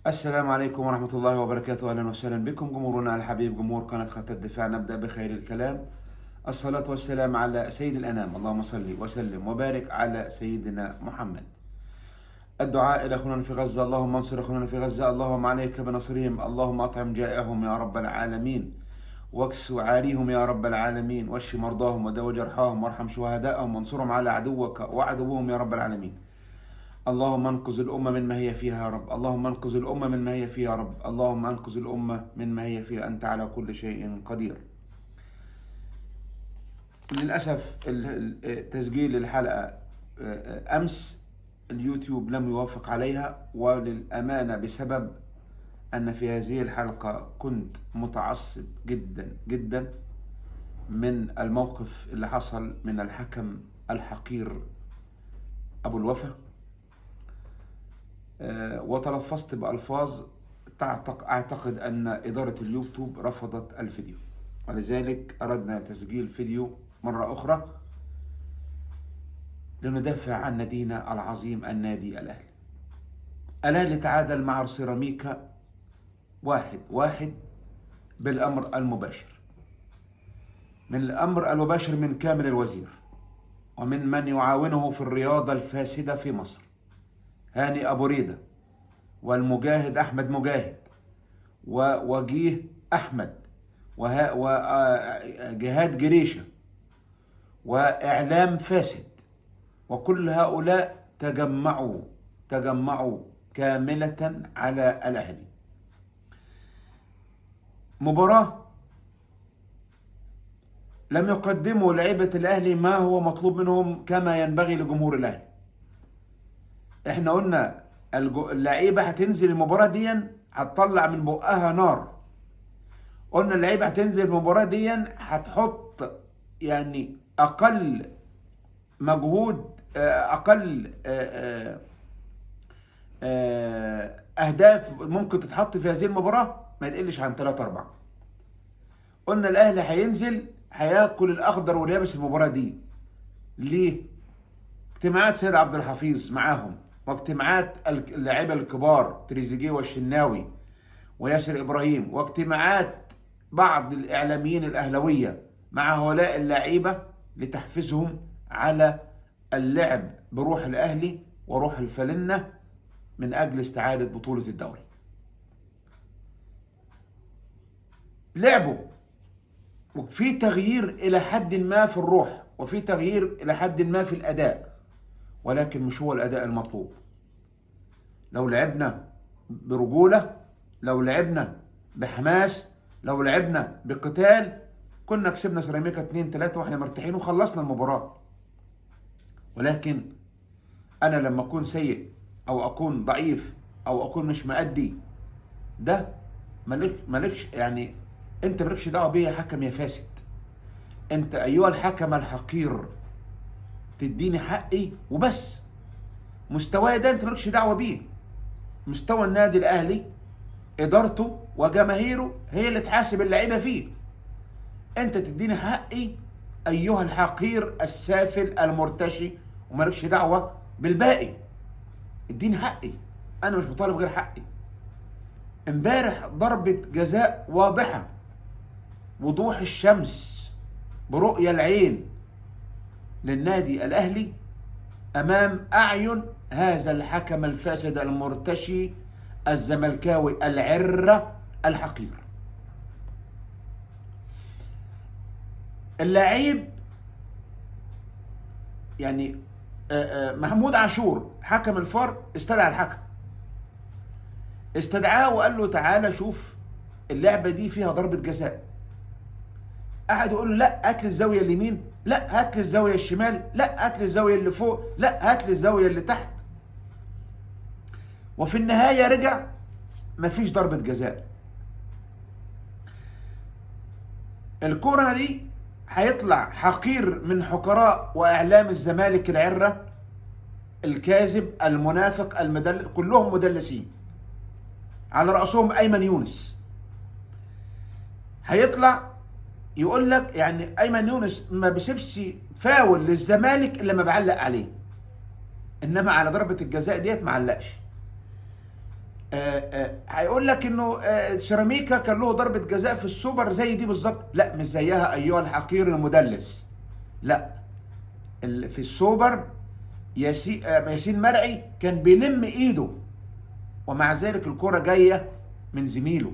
السلام عليكم ورحمة الله وبركاته. أهلا وسهلا بكم جمهورنا الحبيب، جمهور قناة خط الدفاع. نبدأ بخير الكلام. الصلاة والسلام على سيد الأنام، اللهم صل وسلم وبارك على سيدنا محمد. الدعاء إلى أخواننا في غزة، اللهم انصر أخواننا في غزة، اللهم عليك بنصرهم، اللهم أطعم جائعهم يا رب العالمين، واكسو عاريهم يا رب العالمين، واشف مرضاهم وداو جرحاهم وارحم شهداءهم وانصرهم على عدوك وعدوهم يا رب العالمين. اللهم انقذ الأمة مما هي فيها يا رب، اللهم انقذ الأمة مما هي فيها يا رب، اللهم انقذ الأمة مما هي فيها، أنت على كل شيء قدير. للأسف تسجيل الحلقة أمس اليوتيوب لم يوافق عليها، وللأمانة بسبب أن في هذه الحلقة كنت متعصب جدا جدا من الموقف اللي حصل من الحكم الحقير أبو الوفا، وتلفظت بألفاظ أعتقد أن إدارة اليوتيوب رفضت الفيديو، ولذلك أردنا تسجيل فيديو مرة أخرى لندافع عن نادينا العظيم النادي الأهلي. الأهلي تعادل مع سيراميكا 1-1 بالأمر المباشر، من الأمر المباشر من كامل الوزير ومن من يعاونه في الرياضة الفاسدة في مصر، هاني أبو ريدة والمجاهد أحمد مجاهد ووجيه أحمد وجهاد جريشة وإعلام فاسد، وكل هؤلاء تجمعوا كاملة على الأهلي. مباراة لم يقدموا لعيبة الأهلي ما هو مطلوب منهم كما ينبغي لجمهور الأهلي. احنا قلنا اللعيبة هتنزل المباراة دي هتطلع من بقها نار، قلنا اللعيبة هتنزل المباراة دي هتحط يعني أقل مجهود، أقل أهداف ممكن تتحط في هذه المباراة ما يتقلش عن 3-4. قلنا الأهلي هينزل هياكل الأخضر واليابس المباراة دي. ليه؟ اجتماعات سيد عبد الحفيظ معاهم، واجتماعات اللاعيبه الكبار تريزيجيه والشناوي وياسر ابراهيم، واجتماعات بعض الاعلاميين الاهلاويه مع هؤلاء اللاعيبه لتحفيزهم على اللعب بروح الاهلي وروح الفلنه من اجل استعاده بطوله الدوري. لعبوا وفي تغيير الى حد ما في الروح، وفي تغيير الى حد ما في الاداء، ولكن مش هو الأداء المطلوب. لو لعبنا برجولة، لو لعبنا بحماس، لو لعبنا بقتال، كنا كسبنا سيراميكا 2-3 واحنا مرتاحين وخلصنا المباراة. ولكن أنا لما أكون سيء أو أكون ضعيف أو أكون مش مأدي، ده مالكش يعني، أنت مالكش دعوة بيه يا حكم يا فاسد. أنت أيها الحكم الحقير تديني حقي وبس. مستواي ده انت مالكش دعوه بيه. مستوى النادي الاهلي ادارته وجماهيره هي اللي تحاسب اللعيبه فيه. انت تديني حقي ايها الحقير السافل المرتشي، ومالكش دعوه بالباقي. اديني حقي، انا مش بطالب غير حقي. امبارح ضربه جزاء واضحه، وضوح الشمس برؤية العين للنادي الأهلي أمام أعين هذا الحكم الفاسد المرتشي الزملكاوي العرة الحقير. اللاعب يعني محمود عاشور حكم الفار استدعى الحكم، استدعاه وقال له تعالى شوف اللعبة دي فيها ضربة جزاء. قعد يقول له لا هات لي الزاويه اليمين، لا هات لي الزاويه الشمال، لا هات لي الزاويه اللي فوق، لا هات لي الزاويه اللي تحت. وفي النهايه رجع مفيش ضربه جزاء. الكره دي هيطلع حقير من حقراء واعلام الزمالك العره الكاذب المنافق كلهم مدلسين، على راسهم ايمن يونس. هيطلع يقول لك يعني ايمن يونس ما بيسيبش فاول للزمالك الا ما بعلق عليه، انما على ضربه الجزاء ديت ما علقش. هيقول لك انه سيراميكا كان له ضربة جزاء في السوبر زي دي بالظبط. لا، مش زيها ايها الحقير المدلس. لا، في السوبر ياسين مرعي كان بيلم ايده، ومع ذلك الكرة جاية من زميله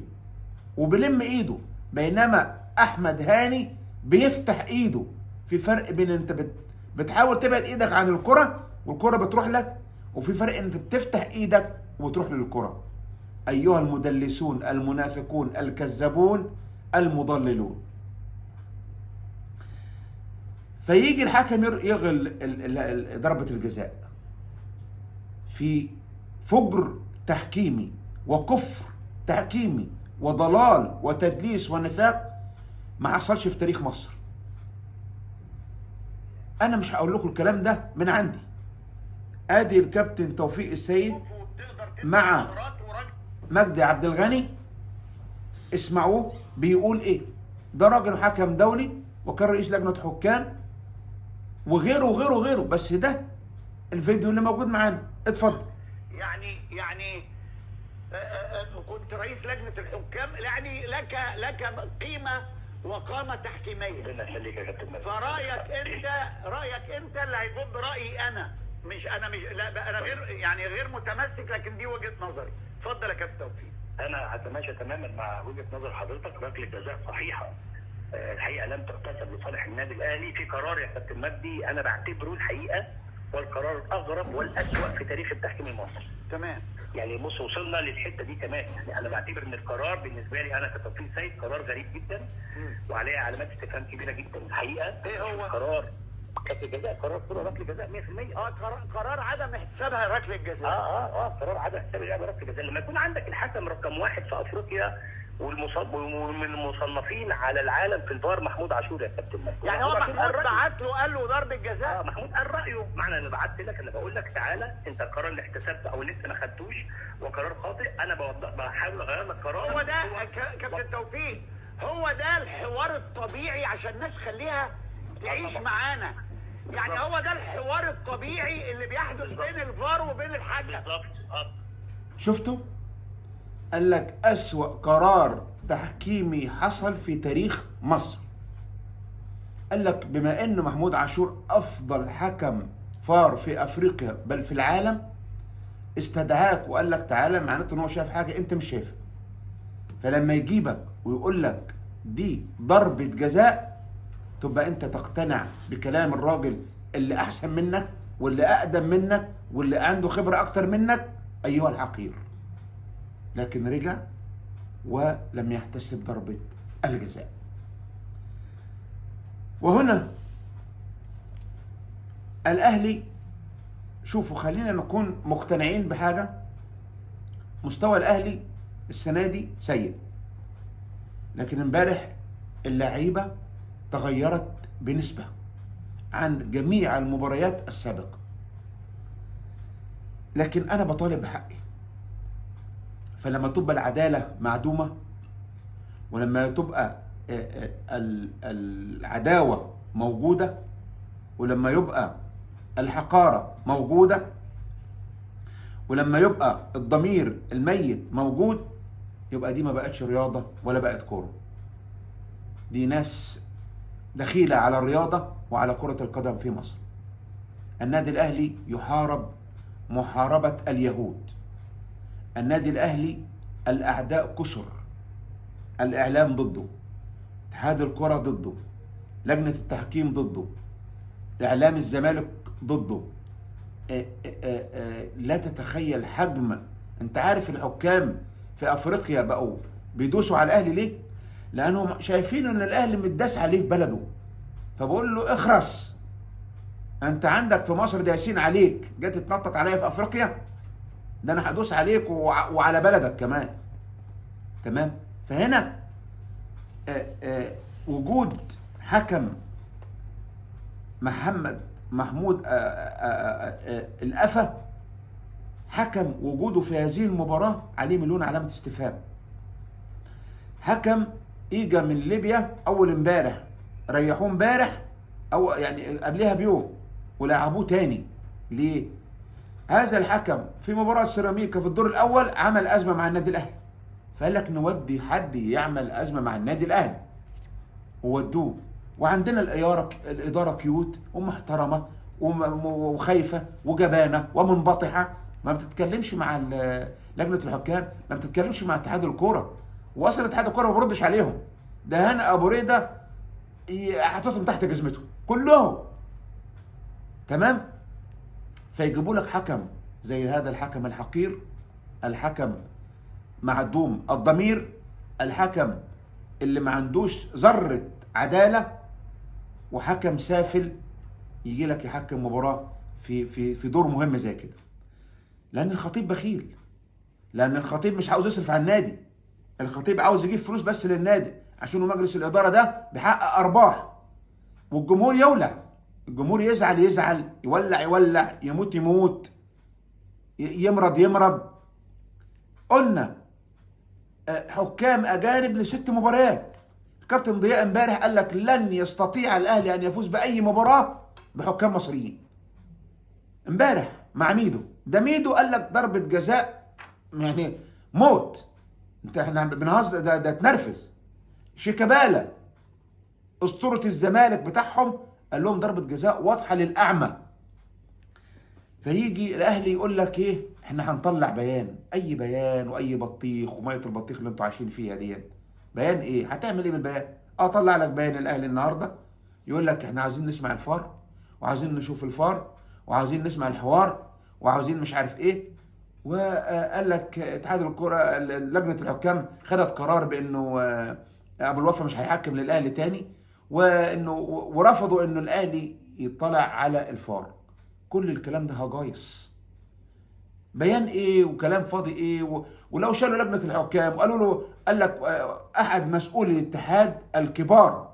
وبيلم ايده، بينما احمد هاني بيفتح ايده. في فرق بين انت بتحاول تبعد ايدك عن الكرة والكرة بتروح لك، وفي فرق انت بتفتح ايدك وتروح للكرة. ايها المدلسون المنافقون الكذابون المضللون. فيجي الحكم يلغي ضربة الجزاء في فجر تحكيمي وكفر تحكيمي وضلال وتدليس ونفاق ما حصلش في تاريخ مصر. انا مش هقول لكم الكلام ده من عندي. ادي الكابتن توفيق السيد مع مجدي عبد الغني، اسمعوه بيقول ايه. ده راجل حكم دولي وكان رئيس لجنة حكام وغيره وغيره وغيره، بس ده الفيديو اللي موجود معانا. اتفضل. يعني كنت رئيس لجنة الحكام، يعني لك قيمة وقامة تحكيمية. ربنا يخليك يا كابتن مجدي. فرأيك انت اللي هيكون برأيي انا. مش لا، انا غير متمسك، لكن دي وجهة نظري. اتفضل يا كابتن توفيق. انا هتماشى تماما مع وجهة نظر حضرتك. ركلة جزاء صحيحة الحقيقة لم تحتسب لصالح النادي الاهلي. في قرار يا كابتن مجدي انا بعتبره الحقيقة والقرار الاغرب والاسوأ في تاريخ التحكيم المصري. تمام. يعني بص، وصلنا للحته دي كمان. يعني انا بعتبر ان القرار بالنسبه لي انا كتوفيق سيد قرار غريب جدا وعليه علامات استفهام كبيره جدا الحقيقه. ايه هو؟ قرار ركله جزاء، قرار كره ركله جزاء 100%. قرار عدم احتسابها ركله جزاء. قرار عدم احتساب لعبه ركله جزاء. لما يكون عندك الحكم رقم 1 في افريقيا ومن المصنفين على العالم في الفار محمود عاشور يا كابتن مجدي. يعني هو محمود بعت له قال له ضربه جزاء. محمود قال رايه. معنى انا بعت لك، انا بقول لك تعالى انت القرار اللي احتسبته او اللي انت ما خدتوش وقرار خاطئ، انا بحاول اغير لك قرار. هو ده كابتن توفيق، هو ده الحوار الطبيعي عشان الناس خليها تعيش معانا. يعني هو ده الحوار الطبيعي اللي بيحدث بين الفار وبين الحكم. بالظبط. شفتوا؟ قال لك أسوأ قرار تحكيمي حصل في تاريخ مصر. قال لك بما ان محمود عاشور افضل حكم فار في افريقيا بل في العالم، استدعاك وقال لك تعالى، معناته ان هو شايف حاجه انت مش شايفها. فلما يجيبك ويقول لك دي ضربه جزاء، تبقى انت تقتنع بكلام الراجل اللي احسن منك واللي اقدم منك واللي عنده خبره اكتر منك ايها الحقير. لكن رجع ولم يحتسب ضربه الجزاء. وهنا الاهلي، شوفوا خلينا نكون مقتنعين بحاجه، مستوى الاهلي السنه دي سيء، لكن امبارح اللعيبه تغيرت بنسبه عن جميع المباريات السابقه. لكن انا بطالب بحقي. فلما تبقى العداله معدومه، ولما تبقى العداوه موجوده، ولما يبقى الحقاره موجوده، ولما يبقى الضمير الميت موجود، يبقى دي ما بقتش رياضه ولا بقت كوره. دي ناس دخيله على الرياضه وعلى كره القدم في مصر. النادي الاهلي يحارب محاربه اليهود. النادي الاهلي الاعداء كثر، الاعلام ضده، اتحاد الكره ضده، لجنه التحكيم ضده، اعلام الزمالك ضده. لا تتخيل حجم. انت عارف الحكام في افريقيا بقوا بيدوسوا على الاهلي ليه؟ لانهم شايفين ان الاهلي متداس عليه في بلده، فبقول له اخرس، انت عندك في مصر دايسين عليك، جاي تتنطط عليا في افريقيا؟ ده انا هدوس عليك وعلى بلدك كمان. تمام؟ فهنا وجود حكم محمود القفا، حكم وجوده في هذه المباراة عليه مليون علامة استفهام. حكم اجى من ليبيا اول امبارح، ريحوه امبارح او يعني قبلها بيوم ولعبوه تاني. ليه؟ هذا الحكم في مباراة سيراميكا في الدور الأول عمل أزمة مع النادي الأهلي، فقال لك نودي حد يعمل أزمة مع النادي الأهلي، وودوه. وعندنا الإدارة كيوت ومحترمة وخايفة وجبانة ومنبطحة، ما بتتكلمش مع لجنة الحكام، ما بتتكلمش مع اتحاد الكورة، وأصلا اتحاد الكورة ما بيردش عليهم. ده هنا أبو ريدة حاططهم تحت جزمته كلهم، تمام؟ فيجيبوا لك حكم زي هذا الحكم الحقير، الحكم معدوم الضمير، الحكم اللي ما عندوش ذرة عدالة، وحكم سافل يجي لك يحكم مباراة في دور مهم زي كده. لأن الخطيب بخيل، لأن الخطيب مش عاوز يصرف على النادي، الخطيب عاوز يجيب فلوس بس للنادي، عشان مجلس الإدارة ده بيحقق أرباح، والجمهور يولع، الجمهور يزعل، يولع، يموت، يمرض. قلنا حكام أجانب ل6 مباريات. الكابتن ضياء امبارح قال لك لن يستطيع الأهلي أن يفوز بأي مباراة بحكام مصريين. امبارح مع ميدو، ده ميدو قال لك ضربة جزاء يعني موت، احنا بنهزر، ده تنرفز. شيكابالا أسطورة الزمالك بتاعهم قال لهم ضربة جزاء واضحة للأعمى. فيجي الأهلي يقول لك إيه؟ إحنا هنطلع بيان، أي بيان وأي بطيخ ومية البطيخ اللي أنتوا عايشين فيها دي. بيان إيه؟ هتعمل إيه بالبيان؟ طلع لك بيان الأهلي النهاردة يقول لك إحنا عاوزين نسمع الفار، وعاوزين نشوف الفار، وعاوزين نسمع الحوار، وعاوزين مش عارف إيه. وقال لك اتحاد الكرة لجنة الحكام خدت قرار بإنه أبو الوفا مش هيحكم للأهلي تاني، ورفضوا إنه الأهلي يطلع على الفار. كل الكلام ده هجايص، بيان ايه وكلام فاضي ايه. ولو شالوا لجنة الحكام وقالوا له، قال لك احد مسؤولي الاتحاد الكبار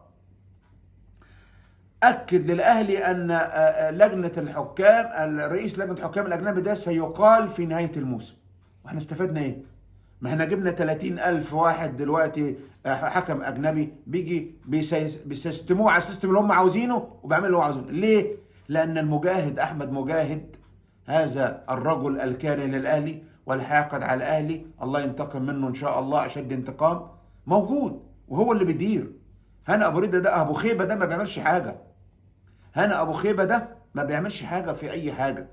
اكد للاهلي ان لجنة الحكام، رئيس لجنة الحكام الاجنبي ده سيقال في نهاية الموسم. واحنا استفدنا ايه؟ ما احنا جبنا 30,000 واحد دلوقتي حكم اجنبي بيجي بيسيستموه على السيستم اللي هم عاوزينه وبيعملوا اللي هو عاوزينه. ليه؟ لان المجاهد احمد مجاهد، هذا الرجل الكاره للاهلي والحاقد على الاهلي، الله ينتقم منه ان شاء الله اشد انتقام، موجود وهو اللي بيدير. هنا ابو ريده ده ابو خيبه ده ما بيعملش حاجه، هنا ابو خيبه ده ما بيعملش حاجه في اي حاجه.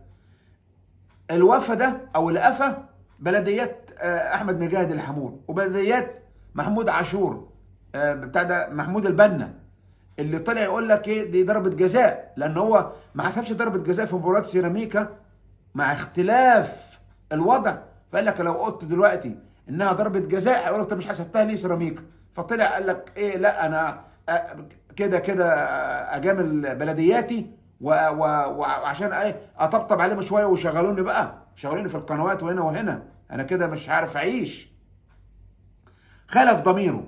الوفا ده او الافا بلديات احمد مجاهد الحمول، وبلديات محمود عاشور بتاع ده محمود البنا، اللي طلع يقول لك ايه دي ضربه جزاء، لان هو ما حسبش ضربه جزاء في مباراه سيراميكا مع اختلاف الوضع. فقال لك لو قلت دلوقتي انها ضربه جزاء هيقول لك انت مش حسبتها ليه سيراميكا. فطلع قال لك ايه، لا انا كده اجامل بلدياتي وعشان ايه اطبطب عليهم شويه وشغلوني بقى، شغلوني في القنوات وهنا وهنا، انا كده مش عارف اعيش. خلف ضميره.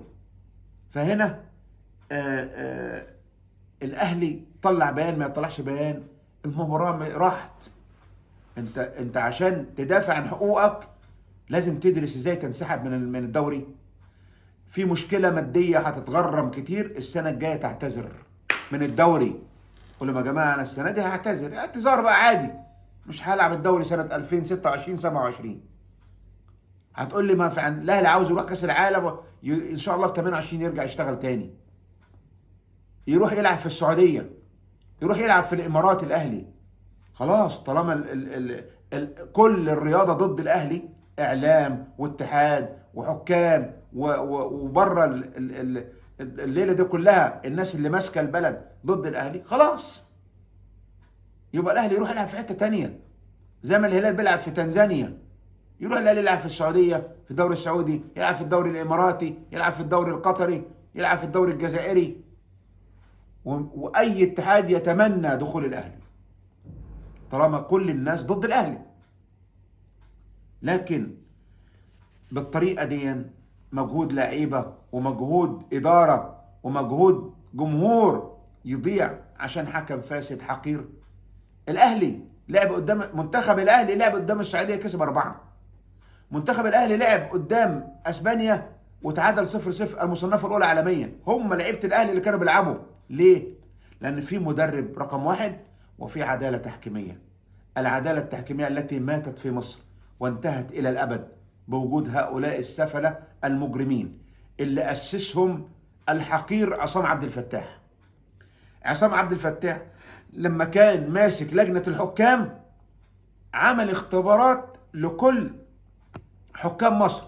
فهنا الاهلي طلع بيان ما يطلعش بيان، المباراه راحت. انت عشان تدافع عن حقوقك لازم تدرس ازاي تنسحب من الدوري. في مشكله ماديه هتتغرم كتير، السنه الجايه تعتذر من الدوري. قول لهم يا جماعه انا السنه دي هعتذر، اعتذار بقى عادي، مش هلعب الدوري سنه 2026 27. هتقول لي ما في الاهلي عاوز يروح كاس العالم ان شاء الله في 28 يرجع يشتغل تاني، يروح يلعب في السعوديه، يروح يلعب في الامارات. الاهلي خلاص طالما كل الرياضه ضد الاهلي، اعلام واتحاد وحكام وبره الليله دي كلها الناس اللي ماسكه البلد ضد الاهلي، خلاص يبقى الاهلي يروح يلعب في حته تانيه. زي ما الهلال بيلعب في تنزانيا، يروح الاهلي يلعب في السعوديه في الدوري السعودي، يلعب في الدوري الاماراتي، يلعب في الدوري القطري، يلعب في الدوري الجزائري. واي اتحاد يتمنى دخول الاهلي طالما كل الناس ضد الاهلي. لكن بالطريقه دي مجهود لعيبه ومجهود اداره ومجهود جمهور يضيع عشان حكم فاسد حقير. الاهلي لعب قدام منتخب الاهلي، لعب قدام السعوديه كسب 4، منتخب الاهلي لعب قدام اسبانيا وتعادل 0-0 المصنفه الاولى عالميا. هم لعيبه الاهلي اللي كانوا بيلعبوا. ليه؟ لان في مدرب رقم 1 وفي عداله تحكيميه. العدالة التحكيمية التي ماتت في مصر وانتهت إلى الأبد بوجود هؤلاء السفلة المجرمين اللي أسسهم الحقير عصام عبد الفتاح. عصام عبد الفتاح لما كان ماسك لجنة الحكام عمل اختبارات لكل حكام مصر.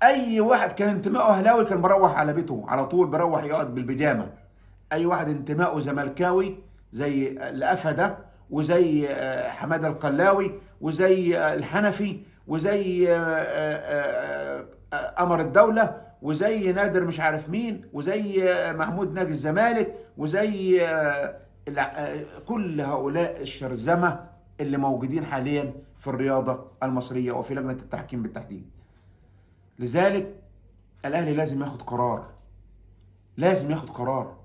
أي واحد كان انتمائه أهلاوي كان بروح على بيته على طول، بروح يقعد بالبيجامة. أي واحد انتمائه زملكاوي زي الأفا ده وزي حمادة القلاوي وزي الحنفي وزي قمر الدولة وزي نادر مش عارف مين وزي محمود ناجي الزمالك وزي كل هؤلاء الشرذمة اللي موجودين حاليا في الرياضة المصرية وفي لجنة التحكيم بالتحديد. لذلك الأهلي لازم ياخد قرار، لازم ياخد قرار.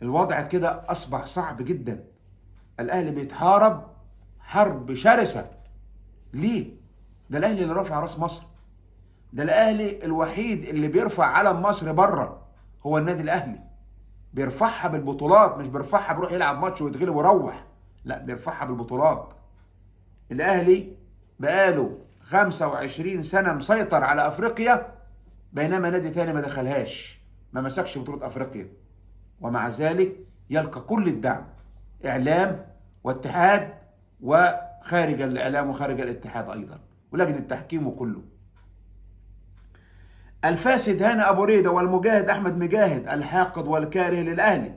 الوضع كده أصبح صعب جدا. الأهلي بيتحارب حرب شرسة. ليه؟ ده الأهلي اللي رافع راس مصر. ده الأهلي الوحيد اللي بيرفع علم مصر بره، هو النادي الأهلي. بيرفعها بالبطولات، مش بيرفعها بيروح يلعب ماتش ويتغلب ويروح، لا بيرفعها بالبطولات. الأهلي بقاله 25 سنة مسيطر على أفريقيا، بينما نادي تاني ما دخلهاش، ما مسكش بطولة أفريقيا، ومع ذلك يلقى كل الدعم، إعلام واتحاد وخارج الإعلام وخارج الاتحاد أيضا ولجنة التحكيم وكله. الفاسد هاني أبو ريدة والمجاهد أحمد مجاهد الحاقد والكاره للأهلي.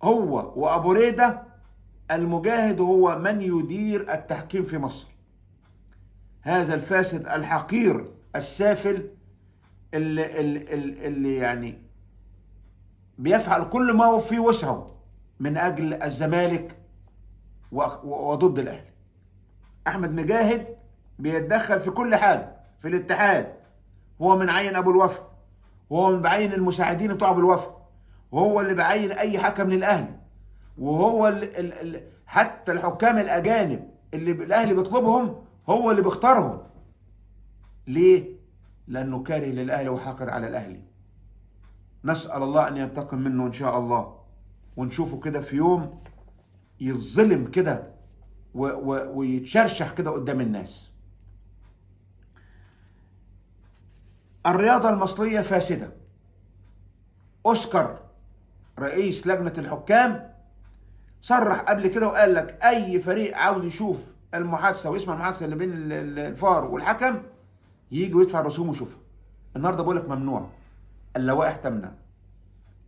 هو وأبو ريدة المجاهد هو من يدير التحكيم في مصر. هذا الفاسد الحقير السافل اللي يعني بيفعل كل ما هو في وسعه من أجل الزمالك وضد الأهلي. أحمد مجاهد بيتدخل في كل حاجة في الاتحاد، هو من عين أبو الوفا، وهو من بعين المساعدين بتوع أبو الوفا، وهو اللي بعين أي حكم للأهلي، وهو اللي حتى الحكام الأجانب اللي الأهلي بيطلبهم هو اللي بيختارهم. ليه؟ لأنه كاره للأهلي وحاقد على الأهلي. نسأل الله أن ينتقم منه إن شاء الله، ونشوفه كده في يوم يظلم كده ويتشرشح كده قدام الناس. الرياضة المصرية فاسدة. أوسكار رئيس لجنة الحكام صرح قبل كده وقال لك أي فريق عاوز يشوف المحادثة ويسمع المحادثة اللي بين الفار والحكم يجي ويدفع رسوم ويشوفها. النهارده بقول لك ممنوع، اللوائح تمنع.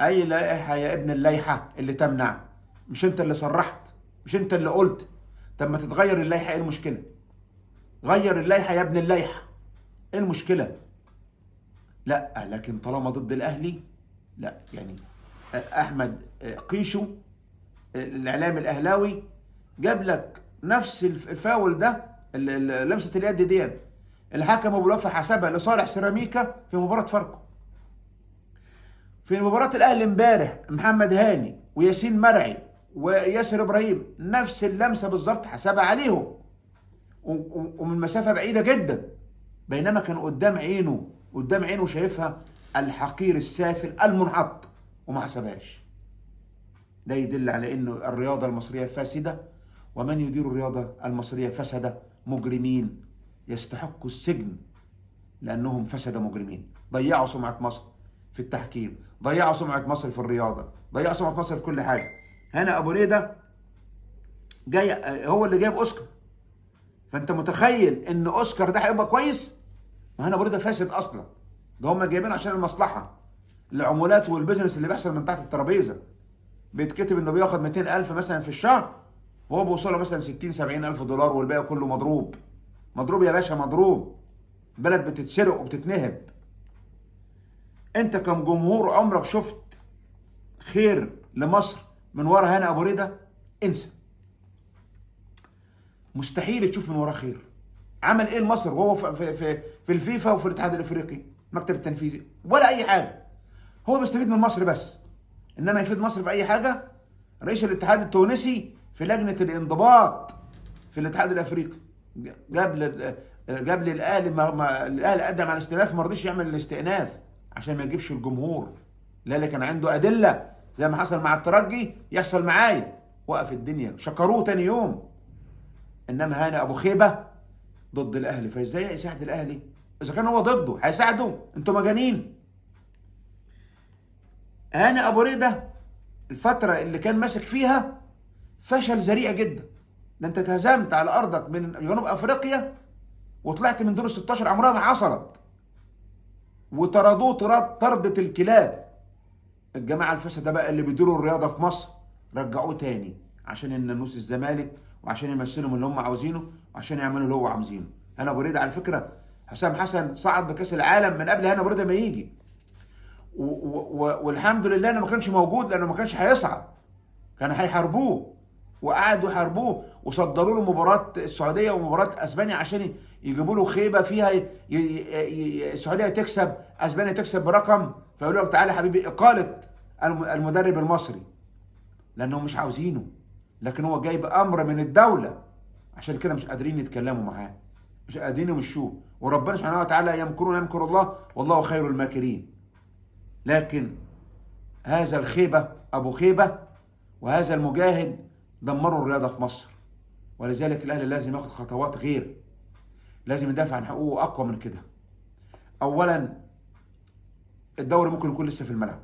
أي لائحة يا ابن اللائحة اللي تمنع؟ مش أنت اللي صرحت، مش أنت اللي قلت. طب ما تتغير اللائحة، إيه المشكلة؟ غير اللائحة يا ابن اللائحة، إيه المشكلة؟ لا، لكن طالما ضد الأهلي لا. يعني أحمد قيشو الإعلام الأهلاوي جاب لك نفس الفاول ده، لمسة اليد دي الحكم أبو الوفا حسبها لصالح سيراميكا في مباراة فاركو. في مباراة الأهلي امبارح محمد هاني وياسين مرعي وياسر إبراهيم نفس اللمسة بالظبط حسبها عليهم ومن مسافة بعيدة جدا، بينما كان قدام عينه شايفها الحقير السافل المنحط وما حسبهاش. ده يدل على انه الرياضة المصرية فاسدة، ومن يدير الرياضة المصرية فسدة مجرمين يستحقوا السجن لانهم فسدة مجرمين. ضيعوا سمعة مصر في التحكيم، ضيعوا سمعة مصر في الرياضة، ضيعوا سمعة مصر في كل حاجة. هنا ابو ريدة جاي هو اللي جايب اوسكار، فانت متخيل ان اوسكار ده هيبقى كويس؟ ما هنا ابو ريدة فاسد اصلا، ده هم جايبينه عشان المصلحة، العمولات والبيزنس اللي بيحصل من تحت الترابيزة. بيتكتب انه بياخد 200,000 مثلا في الشهر، وهو بيوصله مثلا 60-70,000 دولار، والباقي كله مضروب يا باشا، مضروب. البلد بتتسرق وبتتنهب. انت كم جمهور عمرك شفت خير لمصر من ورا هاني ابو ريدة؟ انسى، مستحيل تشوف من وراه خير. عمل ايه لمصر وهو في الفيفا وفي الاتحاد الافريقي المكتب التنفيذي؟ ولا اي حاجه. هو بيستفيد من مصر بس، انما يفيد مصر في اي حاجه؟ رئيس الاتحاد التونسي في لجنه الانضباط في الاتحاد الافريقي جاب لي الاهلي، الاهلي قدم على الاستئناف ما رضيش يعمل الاستئناف عشان ما يجيبش الجمهور. لا، كان عنده ادله زي ما حصل مع الترجي يحصل معايا، وقف الدنيا، شكروه تاني يوم. انما هاني ابو خيبه ضد الاهلي، فازاي يساعد الاهلي؟ اذا كان هو ضده هيساعده؟ انتوا مجانين. هاني ابو ريده الفتره اللي كان ماسك فيها فشل ذريع جدا. ده انت اتهزمت على ارضك من جنوب افريقيا وطلعت من دور ال 16 عمرها ما حصلت، وطردوه طردة الكلاب. الجماعه الفاسده بقى اللي بيديروا الرياضه في مصر رجعوه تاني عشان ينانوس الزمالك، وعشان يمثلهم اللي هم عاوزينه، وعشان يعملوا اللي هو عاوزينه. هاني ابو ريده على فكره حسام حسن صعد بكاس العالم من قبل هاني ابو ريده ما يجي، والحمد لله انه ما كانش موجود، لانه ما كانش هيصعد، كانوا هيحاربوه، وقعدوا يحاربوه وصدروا له مباراه السعوديه ومباراه اسبانيا عشان يجيبوا له خيبه فيها السعوديه تكسب، اسبانيا تكسب برقم، فيقولوا لك تعالى يا حبيبي اقاله المدرب المصري، لانهم مش عاوزينه. لكن هو جايب امر من الدوله، عشان كده مش قادرين يتكلموا معاه، مش قادرين يمشوه. وربنا سبحانه وتعالى يمكرون يمكر الله والله خير الماكرين. لكن هذا الخيبه ابو خيبه وهذا المجاهد دمروا الرياضه في مصر، ولذلك الاهلي لازم ياخد خطوات غير، لازم يدافع عن حقوقه اقوى من كده. اولا الدوري ممكن يكون لسه في الملعب.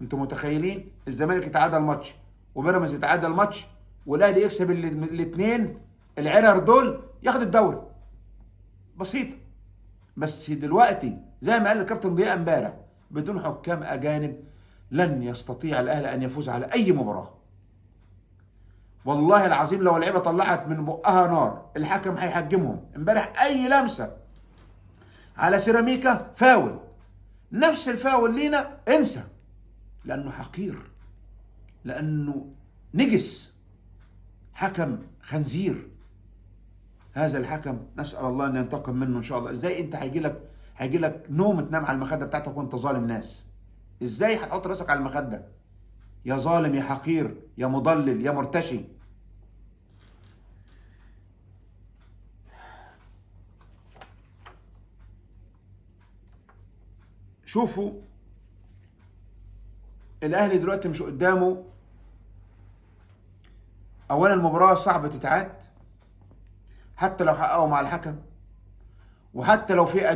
انتوا متخيلين الزمالك يتعادل ماتش وبيراميدز يتعادل ماتش والاهلي يكسب الاثنين العرر دول ياخد الدوري؟ بسيطه. بس دلوقتي زي ما قال الكابتن ضياء امبارح، بدون حكام اجانب لن يستطيع الاهلي ان يفوز على اي مباراه. والله العظيم لو اللعيبه طلعت من بقها نار الحكم هيحجمهم. امبارح اي لمسه على سيراميكا فاول، نفس الفاول لينا انسى، لانه حقير، لانه نجس، حكم خنزير. هذا الحكم نسال الله ان ينتقم منه ان شاء الله. ازاي انت هيجي لك نوم تنام على المخده بتاعتك وانت ظالم ناس؟ ازاي هتحط راسك على المخده؟ يا ظالم يا حقير يا مضلل يا مرتشي. شوفوا الاهلي دلوقتي مش قدامه. اولا المباراه صعبه تتعاد حتى لو حققوا مع الحكم، وحتى لو في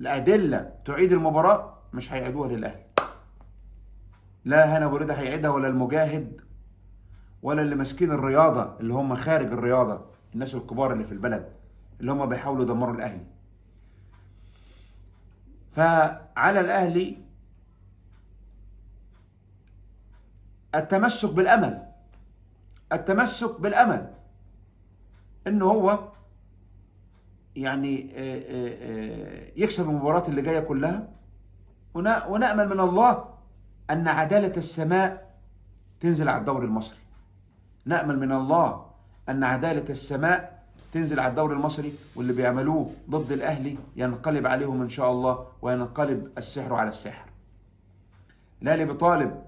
الادله تعيد المباراه مش هيعيدوها للاهلي. لا هاني ابو ريده هيعيدها، ولا المجاهد، ولا اللي ماسكين الرياضه اللي هم خارج الرياضه، الناس الكبار اللي في البلد اللي هم بيحاولوا يدمروا الاهلي. فعلى الاهلي التمسك بالامل انه هو يعني يكسب المباريات اللي جايه كلها، ونامل من الله ان عداله السماء تنزل على الدوري المصري. نامل من الله ان عداله السماء تنزل على الدوري المصري، واللي بيعملوه ضد الاهلي ينقلب عليهم ان شاء الله، وينقلب السحر على السحر. الاهلي بيطالب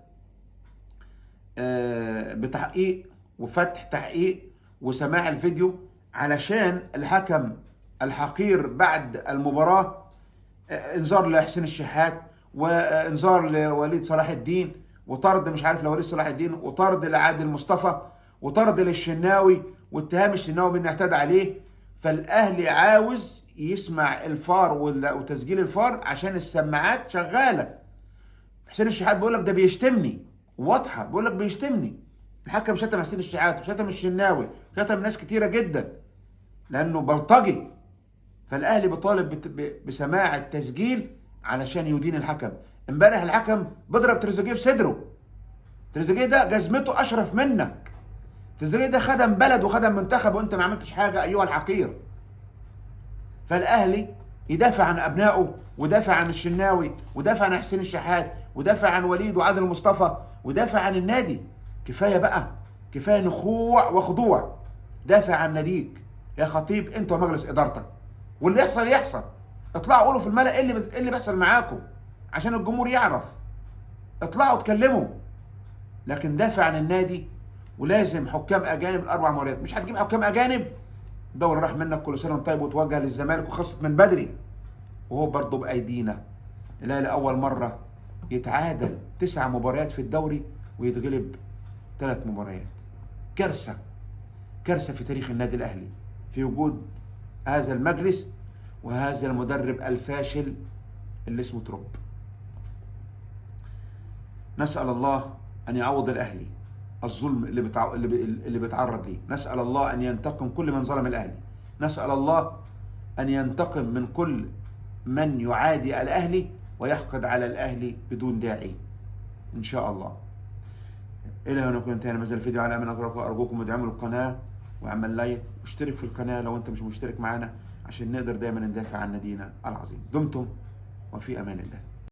بتحقيق وفتح تحقيق وسماع الفيديو، علشان الحكم الحقير بعد المباراة انذار لحسين الشحات، وانذار لوليد صلاح الدين، وطرد مش عارف لوليد صلاح الدين، وطرد لعادل مصطفى، وطرد للشناوي، واتهام الشناوي بانه اعتدى عليه. فالاهلي عاوز يسمع الفار وتسجيل الفار عشان السماعات شغالة. حسين الشحات بيقول لك ده بيشتمني، واضحة بيقول لك بيشتمني. الحكم شتم حسين الشحات وشتم الشناوي وشتم ناس كتيرة جدا لأنه بلطجي. فالأهلي بيطالب بسماع التسجيل علشان يدين الحكم. امبارح الحكم بيضرب تريزيجيه في صدره. تريزيجيه ده جزمته أشرف منك. تريزيجيه ده خدم بلد وخدم منتخب وأنت ما عملتش حاجة أيها الحقير. فالأهلي يدافع عن أبنائه، ودافع عن الشناوي، ودافع عن حسين الشحات، ودافع عن وليد وعادل مصطفى، ودافع عن النادي. كفاية بقى، كفاية نخوع وخضوع. دافع عن ناديك يا خطيب انت ومجلس ادارتك، واللي يحصل يحصل. اطلعوا قولوا في الملأ ايه اللي بيحصل معاكم عشان الجمهور يعرف. اطلعوا اتكلموا، لكن دافع عن النادي. ولازم حكام اجانب ال4 مباريات. مش هتجيب حكام اجانب، الدوري راح منك كل سنه وانت طيب، وتوجه للزمالك وخلصت من بدري، وهو برضه بايدينا. الاهلي اول مره يتعادل 9 مباريات في الدوري ويتغلب 3 مباريات. كارثة، كارثة في تاريخ النادي الأهلي في وجود هذا المجلس وهذا المدرب الفاشل اللي اسمه تروب. نسأل الله أن يعوض الأهلي الظلم اللي بيتعرض ليه، نسأل الله أن ينتقم كل من ظلم الأهلي، نسأل الله أن ينتقم من كل من يعادي الأهلي ويحقد على الأهلي بدون داعي إن شاء الله. إلى هنا نكون انتهينا من هذا الفيديو. على أمل أرجوكم ادعموا القناة واعمل لايك واشترك في القناة لو أنت مش مشترك معنا عشان نقدر دايما ندافع عن نادينا العظيم. دمتم وفي أمان الله.